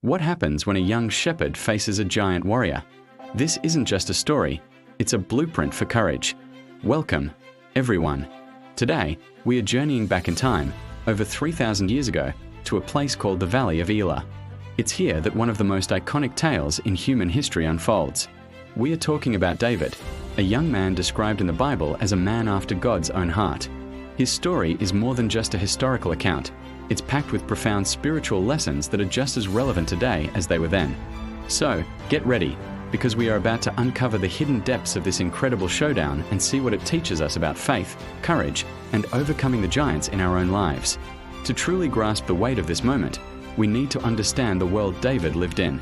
What happens when a young shepherd faces a giant warrior? This isn't just a story, it's a blueprint for courage. Welcome, everyone. Today, we are journeying back in time, over 3,000 years ago, to a place called the Valley of Elah. It's here that one of the most iconic tales in human history unfolds. We are talking about David, a young man described in the Bible as a man after God's own heart. His story is more than just a historical account. It's packed with profound spiritual lessons that are just as relevant today as they were then. So, get ready, because we are about to uncover the hidden depths of this incredible showdown and see what it teaches us about faith, courage, and overcoming the giants in our own lives. To truly grasp the weight of this moment, we need to understand the world David lived in.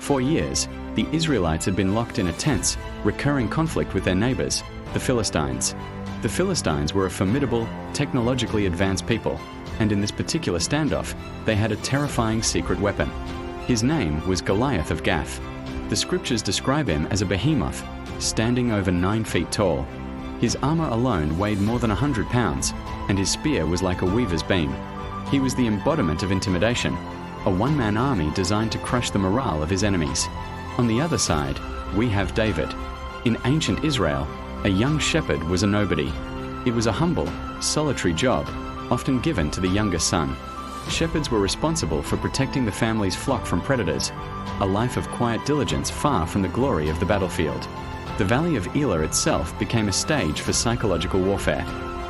For years, the Israelites had been locked in a tense, recurring conflict with their neighbors, the Philistines. The Philistines were a formidable, technologically advanced people, and in this particular standoff, they had a terrifying secret weapon. His name was Goliath of Gath. The scriptures describe him as a behemoth, standing over 9 feet tall. His armor alone weighed more than 100 pounds, and his spear was like a weaver's beam. He was the embodiment of intimidation, a one-man army designed to crush the morale of his enemies. On the other side, we have David. In ancient Israel, a young shepherd was a nobody. It was a humble, solitary job, often given to the younger son. Shepherds were responsible for protecting the family's flock from predators, a life of quiet diligence far from the glory of the battlefield. The Valley of Elah itself became a stage for psychological warfare.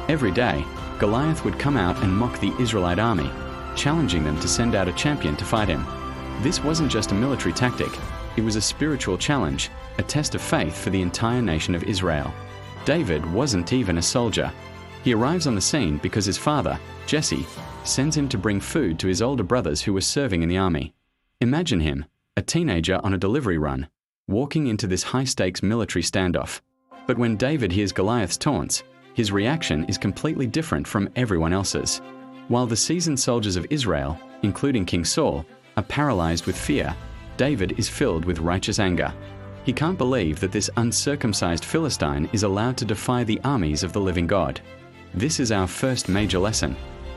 Every day, Goliath would come out and mock the Israelite army, challenging them to send out a champion to fight him. This wasn't just a military tactic, it was a spiritual challenge, a test of faith for the entire nation of Israel. David wasn't even a soldier. He arrives on the scene because his father, Jesse, sends him to bring food to his older brothers who were serving in the army. Imagine him, a teenager on a delivery run, walking into this high-stakes military standoff. But when David hears Goliath's taunts, his reaction is completely different from everyone else's. While the seasoned soldiers of Israel, including King Saul, are paralyzed with fear, David is filled with righteous anger. He can't believe that this uncircumcised Philistine is allowed to defy the armies of the living God. This is our first major lesson.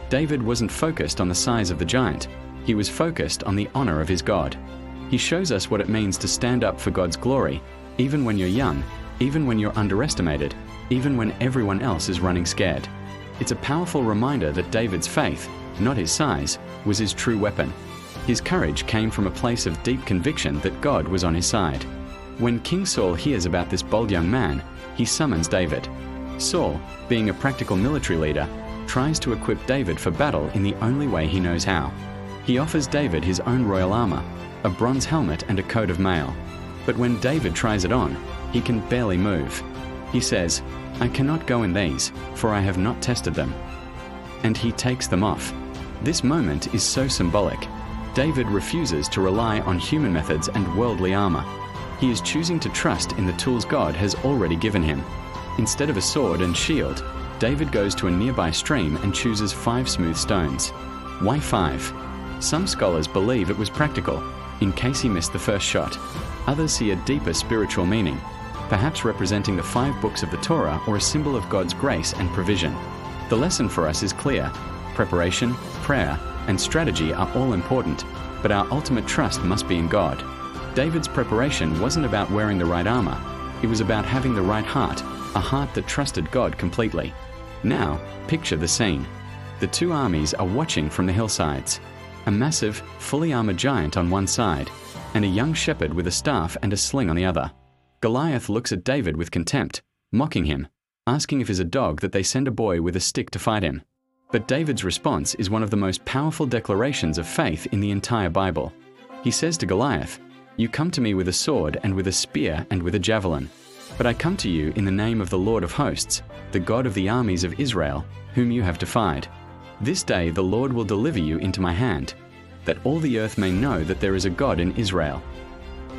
David wasn't focused on the size of the giant. He was focused on the honor of his God. He shows us what it means to stand up for God's glory, even when you're young, even when you're underestimated, even when everyone else is running scared. It's a powerful reminder that David's faith, not his size, was his true weapon. His courage came from a place of deep conviction that God was on his side. When King Saul hears about this bold young man, he summons David. Saul, being a practical military leader, tries to equip David for battle in the only way he knows how. He offers David his own royal armor, a bronze helmet and a coat of mail. But when David tries it on, he can barely move. He says, "I cannot go in these, for I have not tested them." And he takes them off. This moment is so symbolic. David refuses to rely on human methods and worldly armor. He is choosing to trust in the tools God has already given him. Instead of a sword and shield, David goes to a nearby stream and chooses 5 smooth stones. Why 5? Some scholars believe it was practical, in case he missed the first shot. Others see a deeper spiritual meaning, perhaps representing the 5 books of the Torah or a symbol of God's grace and provision. The lesson for us is clear. Preparation, prayer, and strategy are all important, but our ultimate trust must be in God. David's preparation wasn't about wearing the right armor. It was about having the right heart, a heart that trusted God completely. Now, picture the scene. The 2 armies are watching from the hillsides. A massive, fully armored giant on one side, and a young shepherd with a staff and a sling on the other. Goliath looks at David with contempt, mocking him, asking if he's a dog that they send a boy with a stick to fight him. But David's response is one of the most powerful declarations of faith in the entire Bible. He says to Goliath, "You come to me with a sword and with a spear and with a javelin. But I come to you in the name of the Lord of hosts, the God of the armies of Israel, whom you have defied. This day the Lord will deliver you into my hand, that all the earth may know that there is a God in Israel."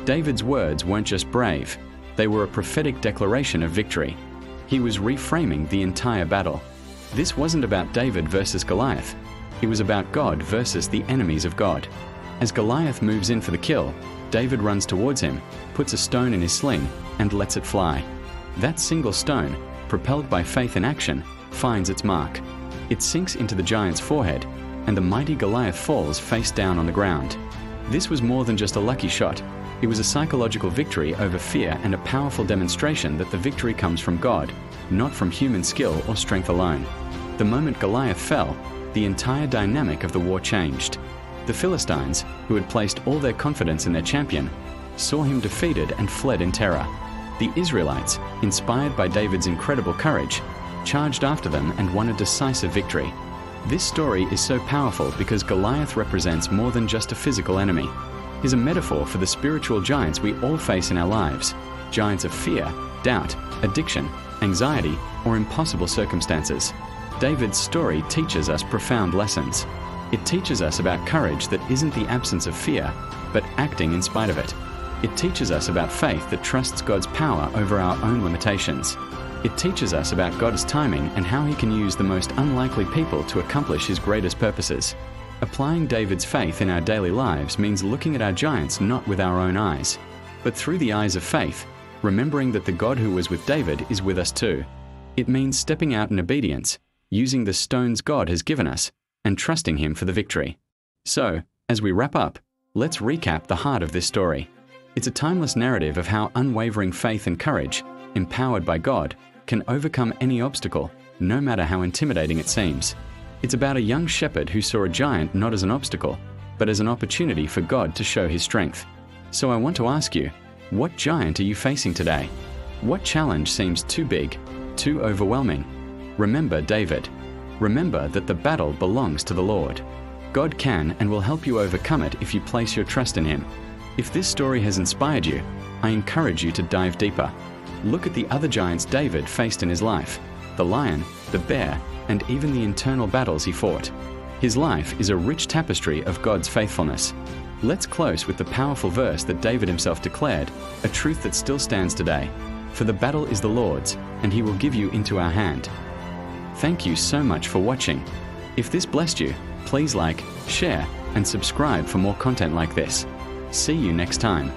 David's words weren't just brave, they were a prophetic declaration of victory. He was reframing the entire battle. This wasn't about David versus Goliath. It was about God versus the enemies of God. As Goliath moves in for the kill, David runs towards him, puts a stone in his sling, and lets it fly. That single stone, propelled by faith in action, finds its mark. It sinks into the giant's forehead, and the mighty Goliath falls face down on the ground. This was more than just a lucky shot. It was a psychological victory over fear and a powerful demonstration that the victory comes from God, not from human skill or strength alone. The moment Goliath fell, the entire dynamic of the war changed. The Philistines, who had placed all their confidence in their champion, saw him defeated and fled in terror. The Israelites, inspired by David's incredible courage, charged after them and won a decisive victory. This story is so powerful because Goliath represents more than just a physical enemy. He's a metaphor for the spiritual giants we all face in our lives, giants of fear, doubt, addiction, anxiety, or impossible circumstances. David's story teaches us profound lessons. It teaches us about courage that isn't the absence of fear, but acting in spite of it. It teaches us about faith that trusts God's power over our own limitations. It teaches us about God's timing and how He can use the most unlikely people to accomplish His greatest purposes. Applying David's faith in our daily lives means looking at our giants not with our own eyes, but through the eyes of faith, remembering that the God who was with David is with us too. It means stepping out in obedience, using the stones God has given us, and trusting Him for the victory. So, as we wrap up, let's recap the heart of this story. It's a timeless narrative of how unwavering faith and courage, empowered by God, can overcome any obstacle, no matter how intimidating it seems. It's about a young shepherd who saw a giant not as an obstacle, but as an opportunity for God to show His strength. So I want to ask you, what giant are you facing today? What challenge seems too big, too overwhelming? Remember David. Remember that the battle belongs to the Lord. God can and will help you overcome it if you place your trust in Him. If this story has inspired you, I encourage you to dive deeper. Look at the other giants David faced in his life, the lion, the bear, and even the internal battles he fought. His life is a rich tapestry of God's faithfulness. Let's close with the powerful verse that David himself declared, a truth that still stands today. For the battle is the Lord's, and He will give you into our hand. Thank you so much for watching. If this blessed you, please like, share, and subscribe for more content like this. See you next time.